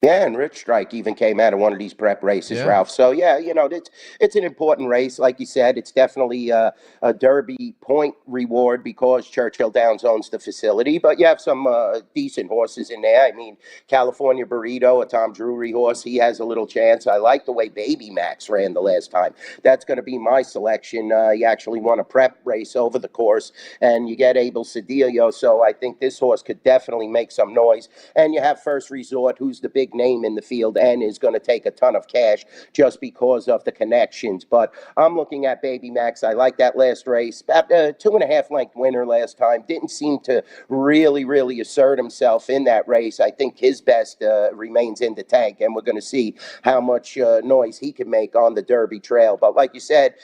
Yeah, and Rich Strike even came out of one of these prep races, Ralph. So, it's an important race. Like you said, it's definitely a Derby point reward because Churchill Downs owns the facility. But you have some decent horses in there. I mean, California Burrito, a Tom Drury horse, he has a little chance. I like the way Baby Max ran the last time. That's going to be my selection. He actually won a prep race over the course, and you get Abel Cedillo. So I think this horse could definitely make some noise. And you have First Resort, who's the big name in the field and is going to take a ton of cash just because of the connections. But I'm looking at Baby Max. I like that last race. About a 2.5 length winner last time. Didn't seem to really assert himself in that race. I think his best remains in the tank, and we're going to see how much noise he can make on the Derby trail. But like you said,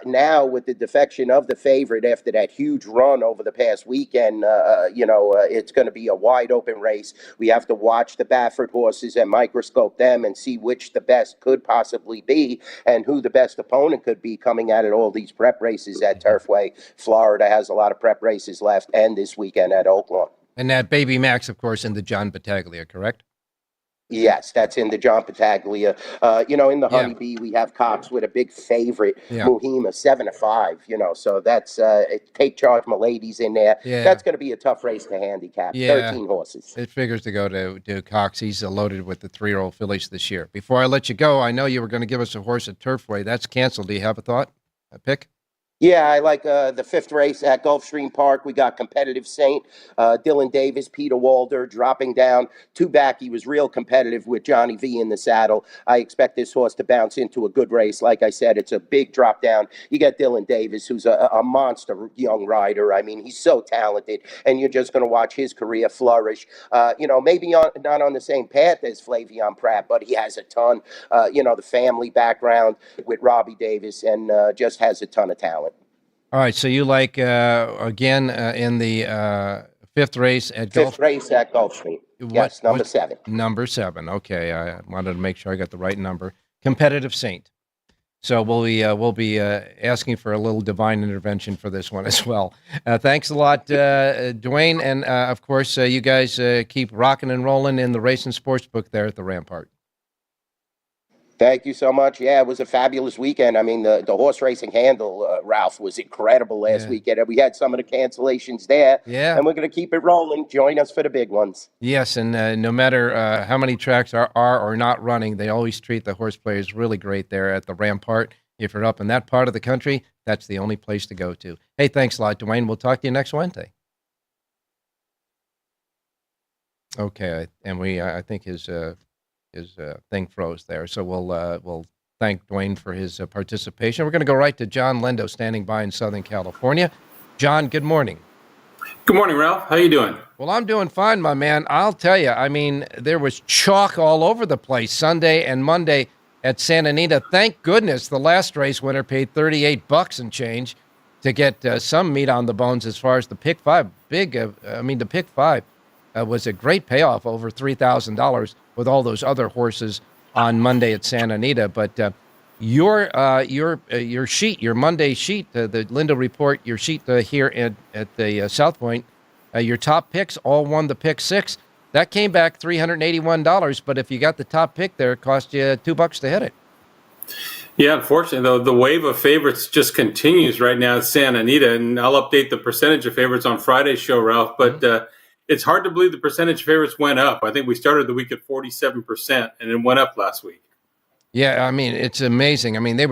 now with the defection of the favorite after that huge run over the past weekend, it's going to be a wide open race. We have to watch the Baffert horses and microscope them and see which the best could possibly be and who the best opponent could be coming out at all these prep races at Turfway. Florida has a lot of prep races left, and this weekend at Oaklawn. And that Baby Max, of course, in the John Battaglia, correct? Yes, that's in the John Battaglia. In the Honeybee, we have Cox with a big favorite, Muhima, 7-5. So that's Take Charge Milady's in there. Yeah. That's going to be a tough race to handicap. 13 horses. It figures to go to Cox. He's loaded with the 3-year-old fillies this year. Before I let you go, I know you were going to give us a horse at Turfway. That's canceled. Do you have a thought? A pick? Yeah, I like the fifth race at Gulfstream Park. We got Competitive Saint, Dylan Davis, Peter Walder dropping down. Two back, he was real competitive with Johnny V in the saddle. I expect this horse to bounce into a good race. Like I said, it's a big drop down. You got Dylan Davis, who's a monster young rider. I mean, he's so talented, and you're just going to watch his career flourish. Maybe not on the same path as Flavion Pratt, but he has a ton. The family background with Robbie Davis, and just has a ton of talent. All right, so you like in the fifth race at Gulfstream. Yes, number 7. Number 7. Okay, I wanted to make sure I got the right number. Competitive Saint. So we'll be asking for a little divine intervention for this one as well. Thanks a lot, Dwayne, and of course you guys keep rocking and rolling in the racing sports book there at the Rampart. Thank you so much. Yeah, it was a fabulous weekend. I mean, the horse racing handle, Ralph, was incredible last weekend. We had some of the cancellations there. Yeah. And we're going to keep it rolling. Join us for the big ones. Yes, and no matter how many tracks are or not running, they always treat the horse players really great there at the Rampart. If you're up in that part of the country, that's the only place to go to. Hey, thanks a lot, Dwayne. We'll talk to you next Wednesday. Okay, and I think his thing froze there. So we'll thank Dwayne for his participation. We're going to go right to John Lendo, standing by in Southern California. John, good morning. Good morning, Ralph. How you doing? Well, I'm doing fine, my man. I'll tell you, I mean, there was chalk all over the place Sunday and Monday at Santa Anita. Thank goodness the last race winner paid $38 and change to get some meat on the bones as far as the pick 5. The pick 5 was a great payoff, over $3,000 with all those other horses on Monday at Santa Anita. But your sheet, your Monday sheet, the Lindo report, your sheet here at the South Point, your top picks all won the pick 6. That came back $381. But if you got the top pick there, it cost you $2 to hit it. Yeah, unfortunately, though, the wave of favorites just continues right now at Santa Anita. And I'll update the percentage of favorites on Friday's show, Ralph. But it's hard to believe the percentage of favorites went up. I think we started the week at 47%, and it went up last week. Yeah, I mean, it's amazing. I mean, they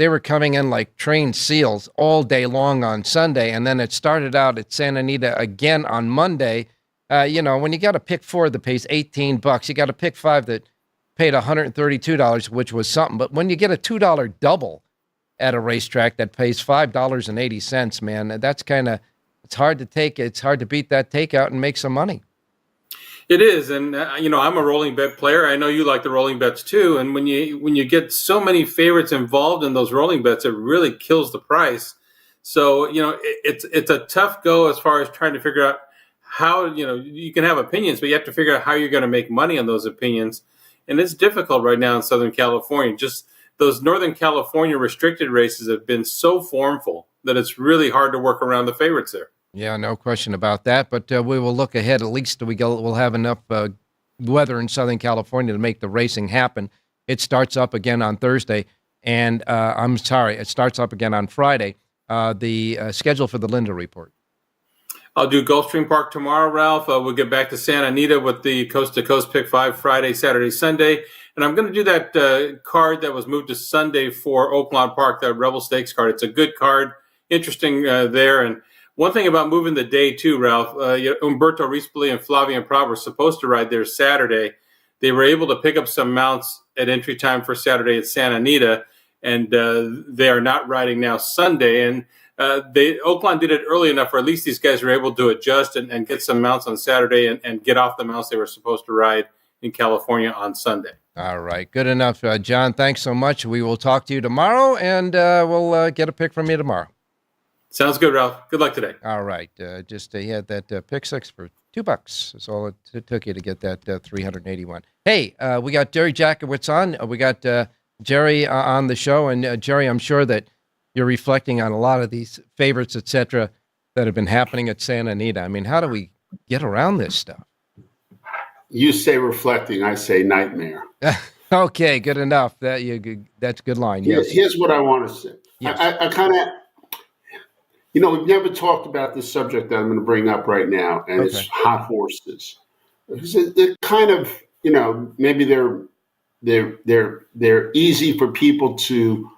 were coming in like trained seals all day long on Sunday, and then it started out at Santa Anita again on Monday. When you got a pick 4 that pays $18, you got a pick 5 that paid $132, which was something. But when you get a $2 double at a racetrack that pays $5.80, man, that's it's hard to take. It's hard to beat that takeout and make some money. It is, and I'm a rolling bet player. I know you like the rolling bets too. And when you get so many favorites involved in those rolling bets, it really kills the price. So it's a tough go as far as trying to figure out how you can have opinions, but you have to figure out how you're going to make money on those opinions. And it's difficult right now in Southern California. Just those Northern California restricted races have been so formful that it's really hard to work around the favorites there. Yeah, no question about that. But we will look ahead. At least we'll have enough weather in Southern California to make the racing happen. It starts up again on Thursday, and it starts up again on Friday. The schedule for the Lindo report. I'll do Gulfstream Park tomorrow, Ralph. We'll get back to Santa Anita with the Coast to Coast Pick 5 Friday, Saturday, Sunday. And I'm going to do that card that was moved to Sunday for Oaklawn Park, that Rebel Stakes card. It's a good card, interesting there. And one thing about moving the day, too, Ralph, Umberto Rispoli and Flavian Pratt were supposed to ride there Saturday. They were able to pick up some mounts at entry time for Saturday at Santa Anita, and they are not riding now Sunday. And Oaklawn did it early enough where at least these guys were able to adjust and get some mounts on Saturday and get off the mounts they were supposed to ride in California on Sunday. All right. Good enough, John. Thanks so much. We will talk to you tomorrow, and we'll get a pick from you tomorrow. Sounds good, Ralph. Good luck today. All right. He had that pick 6 for $2. That's all it took you to get that 381. Hey, we got Jerry Jackowitz on. We got Jerry on the show. And Jerry, I'm sure that you're reflecting on a lot of these favorites, et cetera, that have been happening at Santa Anita. I mean, how do we get around this stuff? You say reflecting, I say nightmare. Okay, good enough. That's a good line. Yes. Here's what I want to say. Yes. I kind of, we've never talked about this subject that I'm going to bring up right now, and it's hot horses. They're kind of, maybe they're easy for people to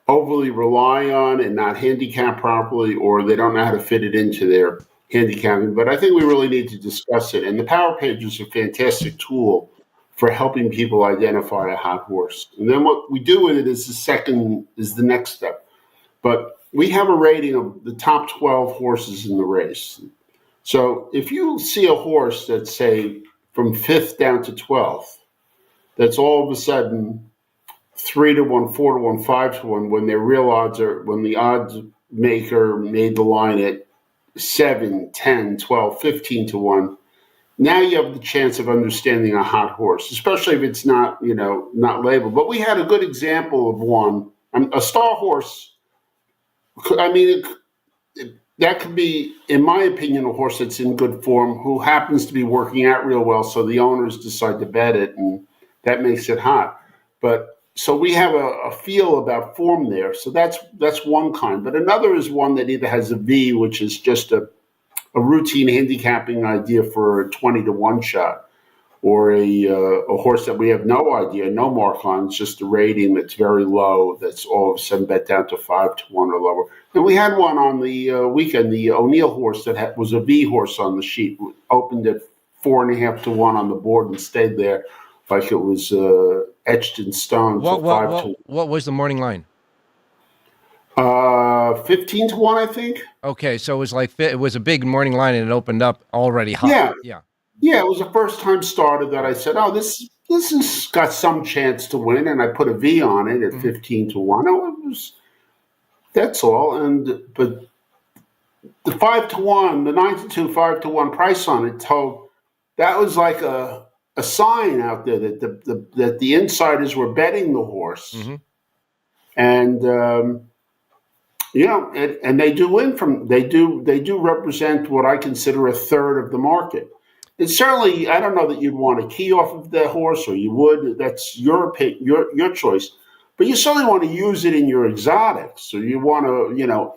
overly rely on and not handicap properly, or they don't know how to fit it into their handicapping. But I think we really need to discuss it. And the Power Page is a fantastic tool for helping people identify a hot horse. And then what we do with it is the next step. But we have a rating of the top 12 horses in the race. So if you see a horse that's, say, from 5th down to 12th, that's all of a sudden 3-1, 4-1, 5-1, when their real odds are, when the odds maker made the line at 7, 10, 12, 15-1, now you have the chance of understanding a hot horse, especially if it's not labeled. But we had a good example of one, a star horse. I mean, that could be, in my opinion, a horse that's in good form who happens to be working out real well, so the owners decide to bet it, and that makes it hot. But so we have a feel about form there. So that's one kind. But another is one that either has a V, which is just a routine handicapping idea for a 20-1 shot, or a horse that we have no idea, no mark on. It's just a rating that's very low, that's all of a sudden bet down to 5-1 or lower. And we had one on the weekend, the O'Neill horse that was a V horse on the sheet, opened at 4.5-1 on the board and stayed there like it was etched in stone. What was the morning line? 15-1, I think. Okay, so it was a big morning line and it opened up already hot. Yeah, it was a first-time starter that I said, "Oh, this has got some chance to win," and I put a V on it at 15-1. That's all. But the 5-1, the 9-2, 5-1 price on it told that was like a sign out there that the insiders were betting the horse, and and they do win they do represent what I consider a third of the market. It's certainly, I don't know that you'd want to key off of the horse, or you would. That's your opinion, your choice. But you certainly want to use it in your exotics. So you want to,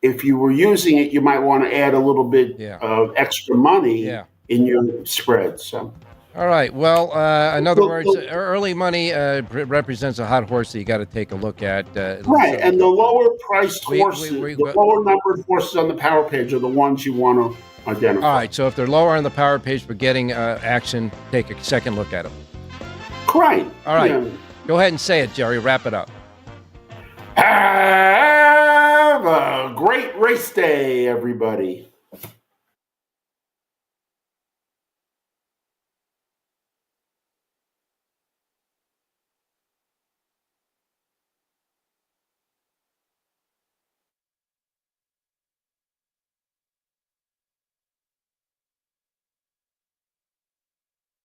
if you were using it, you might want to add a little bit of extra money in your spread. So. All right. Well, in other words, early money represents a hot horse that you got to take a look at. Right, and the lower priced horses, the lower numbered horses on the Power Page are the ones you want to identify. All right. So if they're lower on the Power Page but getting action, take a second look at them. Right. All right. Yeah. Go ahead and say it, Jerry. Wrap it up. Have a great race day, everybody.